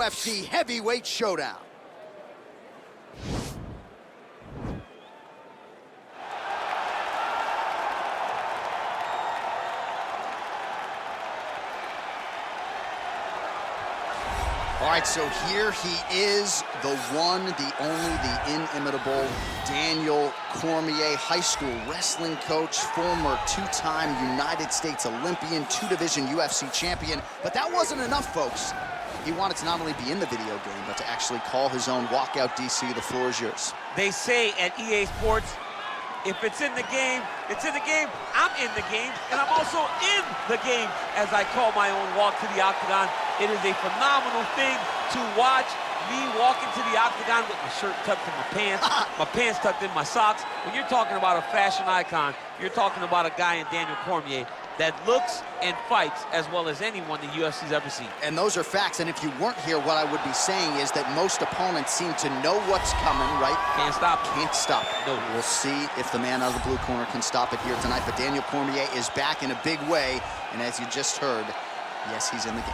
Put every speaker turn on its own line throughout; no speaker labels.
UFC Heavyweight Showdown. All right, so here he is, the one, the only, the inimitable Daniel Cormier, high school wrestling coach, former two-time United States Olympian, two-division UFC champion. But that wasn't enough, folks. He wanted to not only be in the video game, but to actually call his own. Walkout, DC, the floor is yours.
They say at EA Sports, if it's in the game, it's in the game. I'm in the game, and I'm also in the game as I call my own walk to the octagon. It is a phenomenal thing to watch me walk into the octagon with my shirt tucked in my pants tucked in my socks. When you're talking about a fashion icon, you're talking about a guy in Daniel Cormier that looks and fights as well as anyone the UFC's ever seen.
And those are facts, and if you weren't here, what I would be saying is that most opponents seem to know what's coming, right?
Can't stop it.
Can't stop it.
No.
We'll see if the man out of the blue corner can stop it here tonight, but Daniel Cormier is back in a big way, and as you just heard, yes, he's in the game.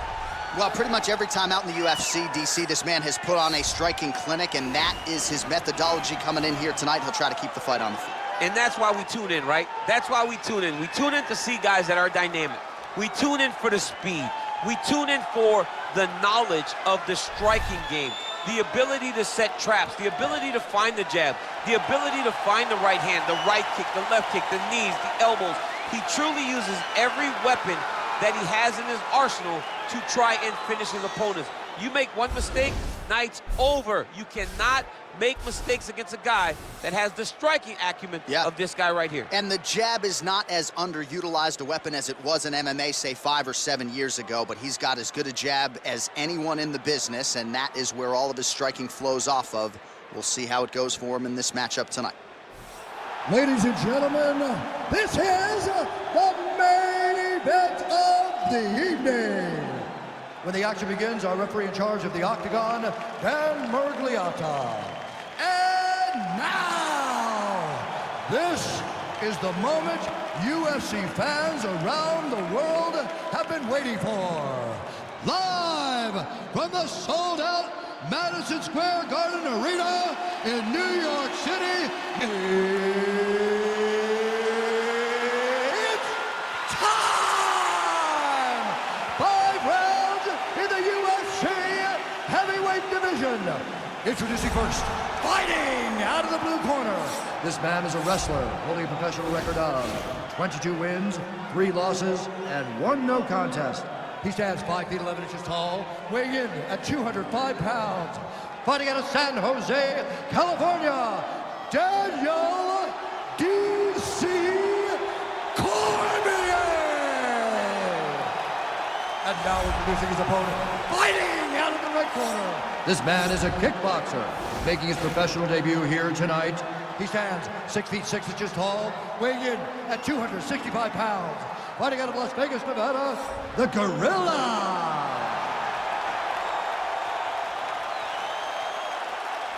Well, pretty much every time out in the UFC, DC, this man has put on a striking clinic, and that is his methodology coming in here tonight. He'll try to keep the fight on the feet.
And that's why we tune in, right? That's why we tune in. We tune in to see guys that are dynamic. We tune in for the speed. We tune in for the knowledge of the striking game, the ability to set traps, the ability to find the jab, the ability to find the right hand, the right kick, the left kick, the knees, the elbows. He truly uses every weapon that he has in his arsenal to try and finish his opponents. You make one mistake, night's over. You cannot make mistakes against a guy that has the striking acumen of this guy right here.
And the jab is not as underutilized a weapon as it was in MMA, say 5 or 7 years ago, but he's got as good a jab as anyone in the business, and that is where all of his striking flows off of. We'll see how it goes for him in this matchup tonight.
Ladies and gentlemen, this is the main event of the evening. When the action begins, our referee in charge of the octagon, Dan Murgliata. And now, this is the moment UFC fans around the world have been waiting for. Live from the sold-out Madison Square Garden Arena in New York City, it's time! 5 rounds in the UFC heavyweight division. Introducing first, fighting out of the blue corner. This man is a wrestler holding a professional record of 22 wins, 3 losses, and 1 no contest. He stands 5 feet 11 inches tall, weighing in at 205 pounds. Fighting out of San Jose, California, Daniel D.C. Cormier. And now introducing his opponent, fighting out of the right corner. This man is a kickboxer, making his professional debut here tonight. He stands 6 feet 6 inches tall, weighing in at 265 pounds. Fighting out of Las Vegas, Nevada, the Gorilla.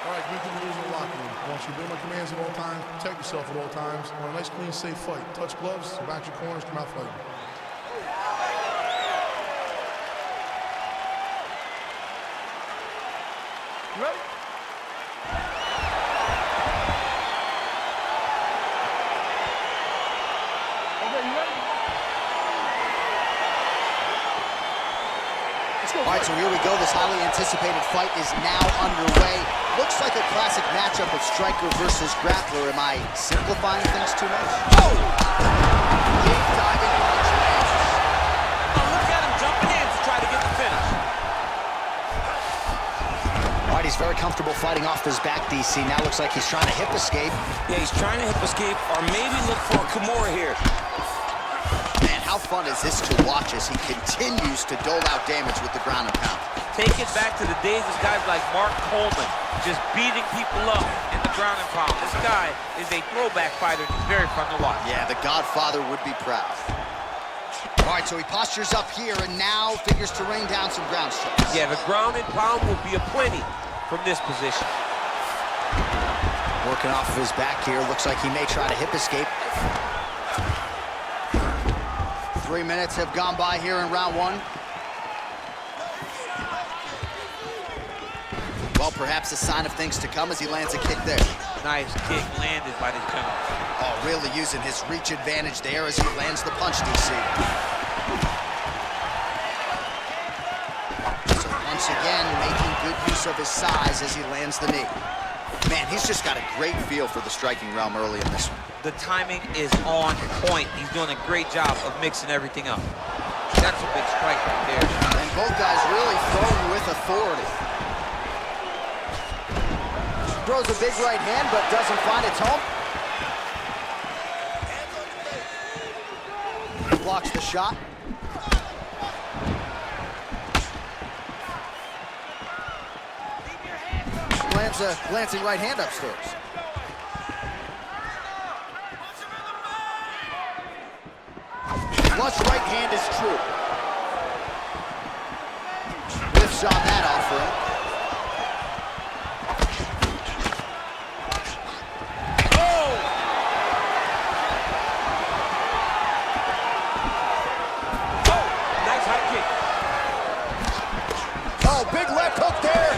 All right, greet the rules of the locker room. I want you to obey my commands at all times, protect yourself at all times. I want a nice, clean, safe fight. Touch gloves, back your corners, come out fighting. You ready? Okay, you ready? Let's go.
All right, so here we go. This highly anticipated fight is now underway. Looks like a classic matchup of striker versus grappler. Am I simplifying things too much? Oh! Deep diving punch lands.
Oh, look at him jumping in to try to get the finish.
All right, he's very comfortable fighting off his back, DC. Now looks like he's trying to hip escape.
Yeah, he's trying to hip escape or maybe look for a Kimura here.
Man, how fun is this to watch as he continues to dole out damage with the ground and pound?
Take it back to the days of guys like Mark Coleman, just beating people up in the ground and pound. This guy is a throwback fighter. He's very fun to watch.
Yeah, the Godfather would be proud. All right, so he postures up here and now figures to rain down some ground strikes.
Yeah, the ground and pound will be aplenty from this position.
Working off of his back here. Looks like he may try to hip escape. 3 minutes have gone by here in round 1. perhaps a sign of things to come as he lands a kick there.
Nice kick landed by the gentleman.
Oh, really using his reach advantage there as he lands the punch, DC. So once again, making good use of his size as he lands the knee. Man, he's just got a great feel for the striking realm early in this one.
The timing is on point. He's doing a great job of mixing everything up. That's a big strike right there.
And both guys really throwing with authority. Throws a big right hand, but doesn't find its home. Blocks the shot. Lands a glancing right hand upstairs. Flush right hand is true. Whiffs on that offering.
Oh! Oh! Nice high kick.
Oh, big left hook there.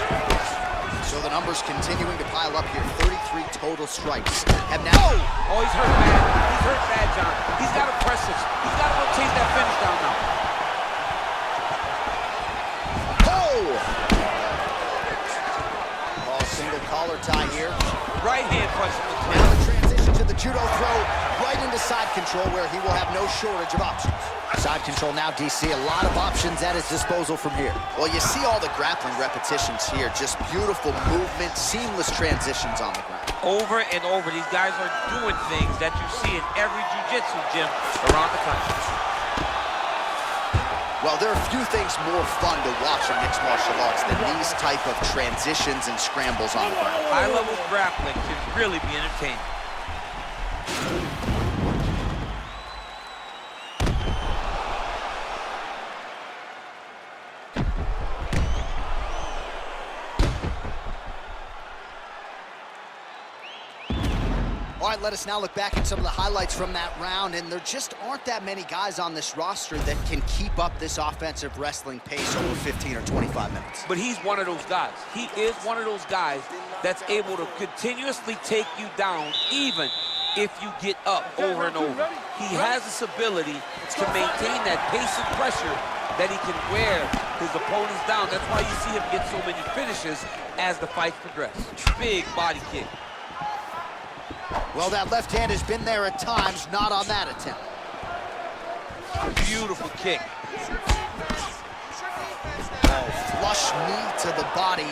So the numbers continuing to pile up here. 33 total strikes. Have now.
Oh, he's hurt bad. He's hurt bad, John. He's got to press this. He's got to go chase that finish down now.
Oh, single collar tie here.
Right hand punch from the
Now
clinch.
the transition to the judo throw, right into side control where he will have no shortage of options. Side control now, DC, a lot of options at his disposal from here. Well, you see all the grappling repetitions here, just beautiful movement, seamless transitions on the ground.
Over and over, these guys are doing things that you see in every jiu-jitsu gym around the country.
Well, there are few things more fun to watch in mixed martial arts than these type of transitions and scrambles on the ground.
High-level grappling can really be entertaining.
All right, let us now look back at some of the highlights from that round, and there just aren't that many guys on this roster that can keep up this offensive wrestling pace over 15 or 25 minutes.
But he's one of those guys. He is one of those guys that's able to continuously take you down even if you get up over and over. He has this ability to maintain that pace and pressure that he can wear his opponents down. That's why you see him get so many finishes as the fights progress. Big body kick.
Well, that left hand has been there at times, not on that attempt.
Beautiful kick.
Oh, flush knee to the body.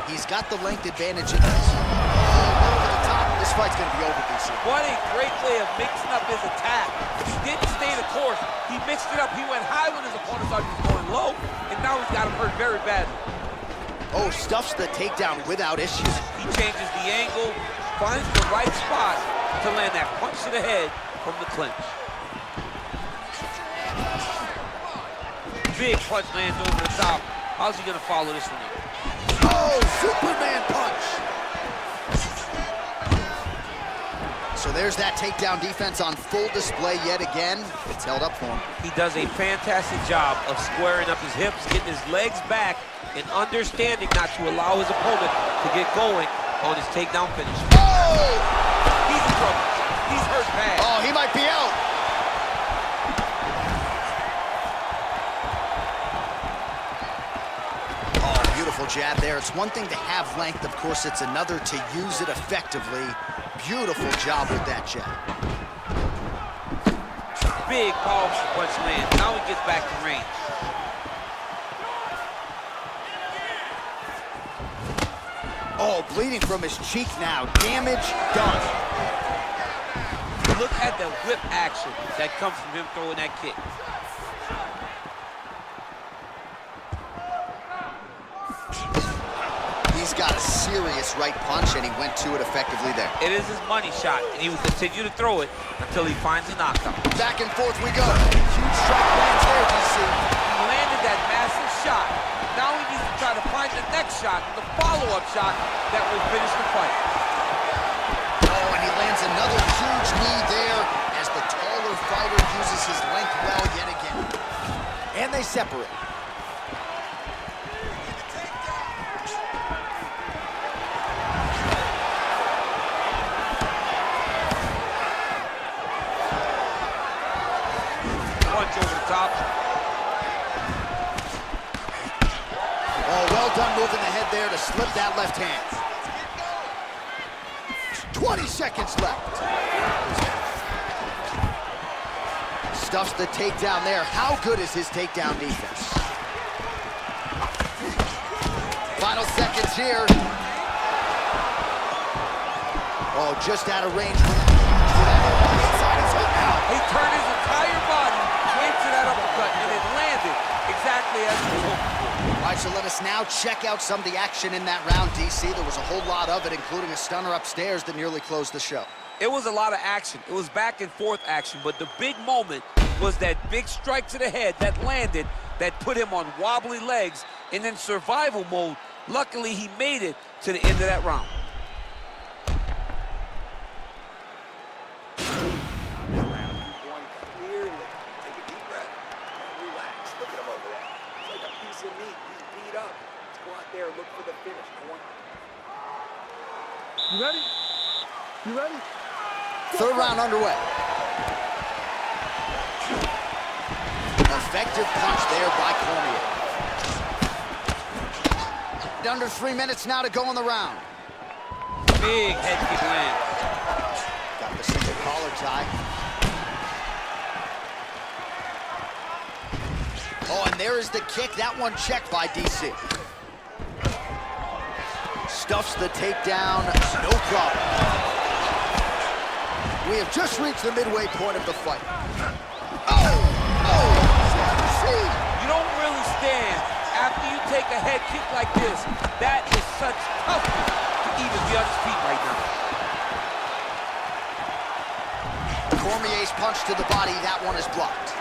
He's got the length advantage in this. Over the top. This fight's going to be over, DC.
What a great way of mixing up his attack. He didn't stay the course. He mixed it up. He went high when his opponent thought he was going low, and now he's got him hurt very badly.
Oh, stuffs the takedown without issues.
He changes the angle, finds the right spot to land that punch to the head from the clinch. Big punch lands over the top. How's he gonna follow this one up?
Oh, Superman punch. So there's that takedown defense on full display yet again. It's held up for him.
He does a fantastic job of squaring up his hips, getting his legs back, and understanding not to allow his opponent to get going on his takedown finish.
Oh!
He's in trouble. He's hurt bad.
Oh, he might be out. Oh, beautiful jab there. It's one thing to have length. Of course, it's another to use it effectively. Beautiful job with that jab.
Big, powerful punch lands. Now he gets back to range.
Oh, bleeding from his cheek now. Damage done.
Look at the whip action that comes from him throwing that kick.
He's got a serious right punch, and he went to it effectively there.
It is his money shot, and he will continue to throw it until he finds a knockout.
Back and forth we go. Huge strike lands there, DC.
He landed that massive shot. Now he needs to try to find the next shot, the follow-up shot that will finish the fight.
Oh, and he lands another huge knee there as the taller fighter uses his length well yet again. And they separate.
option.
Oh, well done moving the head there to slip that left hand. 20 seconds left. Stuffs the takedown there. How good is his takedown defense? Final seconds here. Oh, just out of range.
He turned his entire body into that uppercut, and it landed exactly as he was hoping for.
All right, so let us now check out some of the action in that round, DC. There was a whole lot of it, including a stunner upstairs that nearly closed the show.
It was a lot of action. It was back and forth action, but the big moment was that big strike to the head that landed, that put him on wobbly legs, and in survival mode. Luckily, he made it to the end of that round.
You ready? You ready?
Third round underway. Effective punch there by Cormier. Under 3 minutes now to go in the round.
Big head kick land.
Got the single collar tie. Oh, and there is the kick. That one checked by DC. Stuffs the takedown, no problem. We have just reached the midway point of the fight.
You don't really stand after you take a head kick like this. That is such toughness to even be on his feet right now.
Cormier's punch to the body, that one is blocked.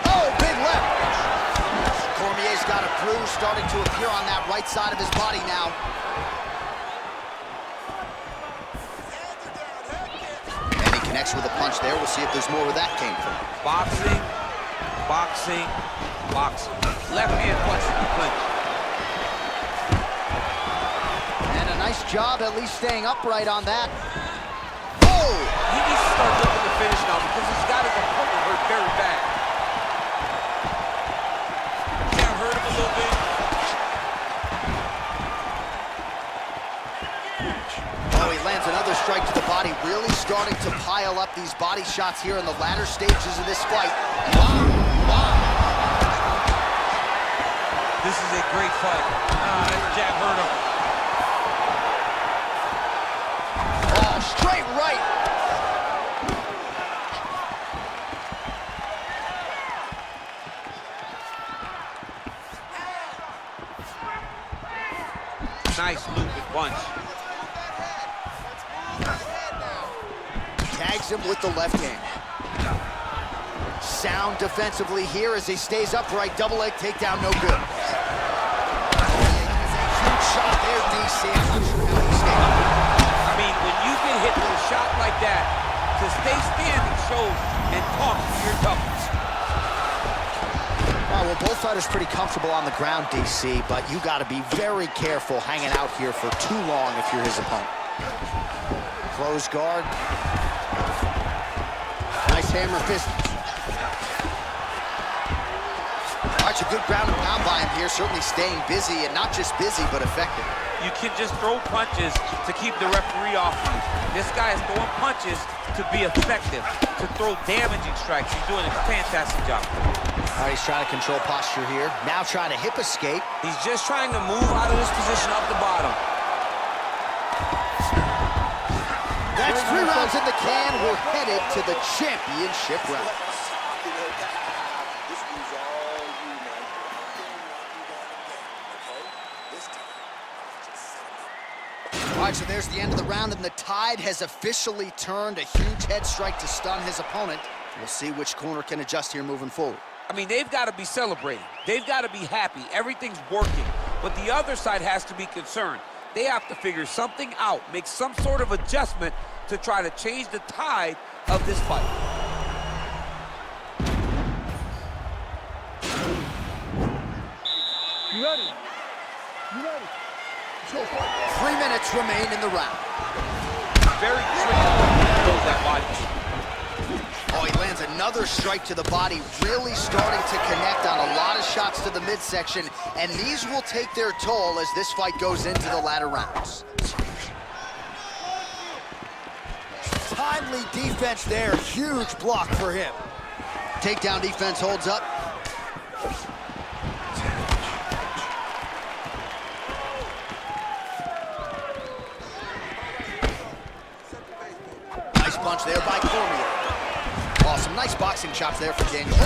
Oh, big left. Cormier's got a bruise starting to appear on that right side of his body now. And he connects with a punch there. We'll see if there's more where that came from.
Boxing, boxing, boxing. Left hand punch to the clinch.
And a nice job at least staying upright on that. Oh!
He needs to start looking to finish now because he's got his opponent hurt very bad. Hurt him a little bit.
Oh, he lands another strike to the body, really starting to pile up these body shots here in the latter stages of this fight. Wow, wow.
This is a great fight. That jab hurt him.
Oh, straight right.
Nice looping punch.
Tags him with the left hand. Sound defensively here as he stays upright. Double leg takedown, no good. Huge shot there, DC. I'm not sure how he stayed up.
I mean, when you get hit with a shot like that, to stay standing shows and talks to your toughness.
Well, both fighters pretty comfortable on the ground, DC, but you got to be very careful hanging out here for too long if you're his opponent. Close guard. Nice hammer fist. All right, a good ground and pound by him here, certainly staying busy, and not just busy, but effective.
You can just throw punches to keep the referee off you. This guy is throwing punches to be effective, to throw damaging strikes. He's doing a fantastic job.
All right, he's trying to control posture here. Now trying to hip escape.
He's just trying to move out of this position off the bottom.
That's 3 rounds in the can. We're headed to the championship round. All right, so there's the end of the round, and the tide has officially turned. A huge head strike to stun his opponent. We'll see which corner can adjust here moving forward.
I mean, they've got to be celebrating. They've got to be happy. Everything's working. But the other side has to be concerned. They have to figure something out, make some sort of adjustment to try to change the tide of this fight.
You ready? You ready?
3 minutes remain in the round.
Very tricky to close that body.
Oh, he lands another Another strike to the body, really starting to connect on a lot of shots to the midsection, and these will take their toll as this fight goes into the latter rounds.
Timely defense there, huge block for him.
Takedown defense holds up. Nice punch there by Cormier. Oh, some nice boxing chops there for Daniel. Really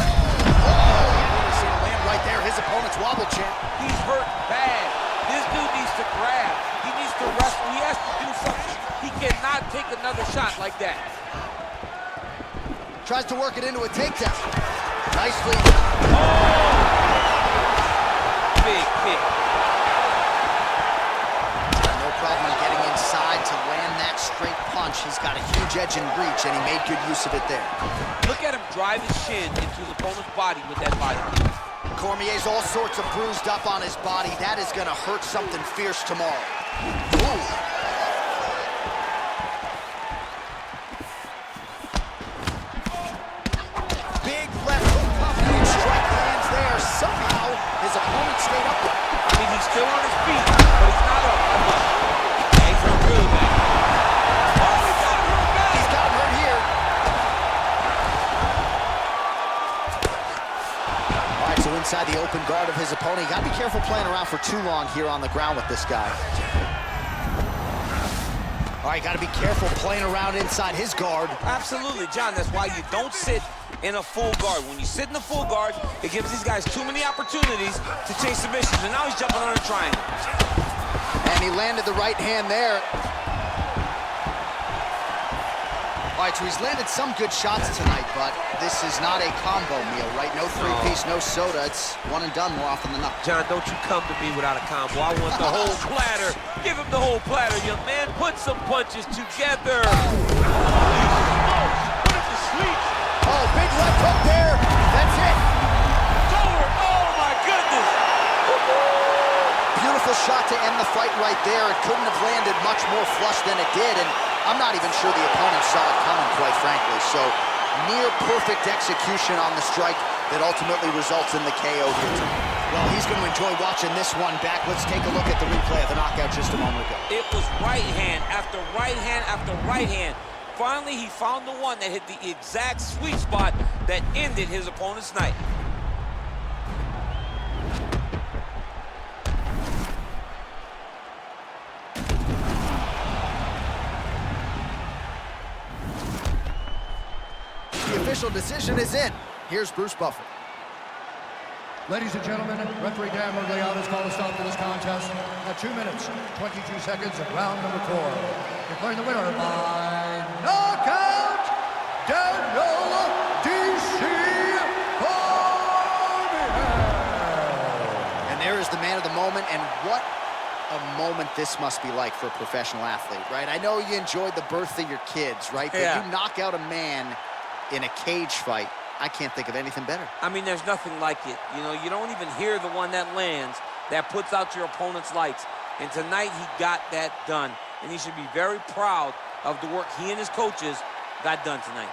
seen it land right there. His opponent's wobble champ.
He's hurt bad. This dude needs to grab. He needs to wrestle. He has to do something. He cannot take another shot like that.
Tries to work it into a takedown. Nicely.
Big kick.
No problem getting inside to land that straight punch. He's got a huge edge and reach, and he made good use of it there.
Look at him drive his shin into his opponent's body with that body kick.
Cormier's all sorts of bruised up on his body. That is gonna hurt something fierce tomorrow. Ooh. Big left hook, huge strike lands there. Somehow, his opponent stayed up there.
I mean, he's still on his feet, but he's not up. Yeah, he's hurt really bad. Oh, he got hurt bad.
He's gotten hurt here. All right, so inside the open guard of his opponent. You gotta be careful playing around for too long here on the ground with this guy. All right, gotta be careful playing around inside his guard.
Absolutely, John. That's why you don't sit in a full guard. When you sit in a full guard, it gives these guys too many opportunities to chase submissions. And now he's jumping on a triangle.
And he landed the right hand there. All right, so he's landed some good shots tonight, but this is not a combo meal, right? No three-piece, no soda. It's one and done more often than not.
John, don't you come to me without a combo. I want the whole platter. Give him the whole platter, young man. Put some punches together.
Oh, big left hook there. That's it.
It's over. Oh, my goodness.
Beautiful shot to end the fight right there. It couldn't have landed much more flush than it did, and I'm not even sure the opponent saw it coming, quite frankly. So, near perfect execution on the strike that ultimately results in the KO here tonight. Well, he's going to enjoy watching this one back. Let's take a look at the replay of the knockout just a moment ago.
It was right hand after right hand after right hand. Finally, he found the one that hit the exact sweet spot that ended his opponent's night.
The official decision is in. Here's Bruce Buffer.
Ladies and gentlemen, referee Dan Cormier has called a stop to this contest at 2 minutes, 22 seconds of round number 4. Declaring the winner by knockout, Daniel Cormier.
And there is the man of the moment, and what a moment this must be like for a professional athlete, right? I know you enjoyed the birth of your kids, right? But
Yeah.
you knock out a man in a cage fight. I can't think of anything better.
I mean, there's nothing like it. You know, you don't even hear the one that lands that puts out your opponent's lights. And tonight, he got that done. And he should be very proud of the work he and his coaches got done tonight.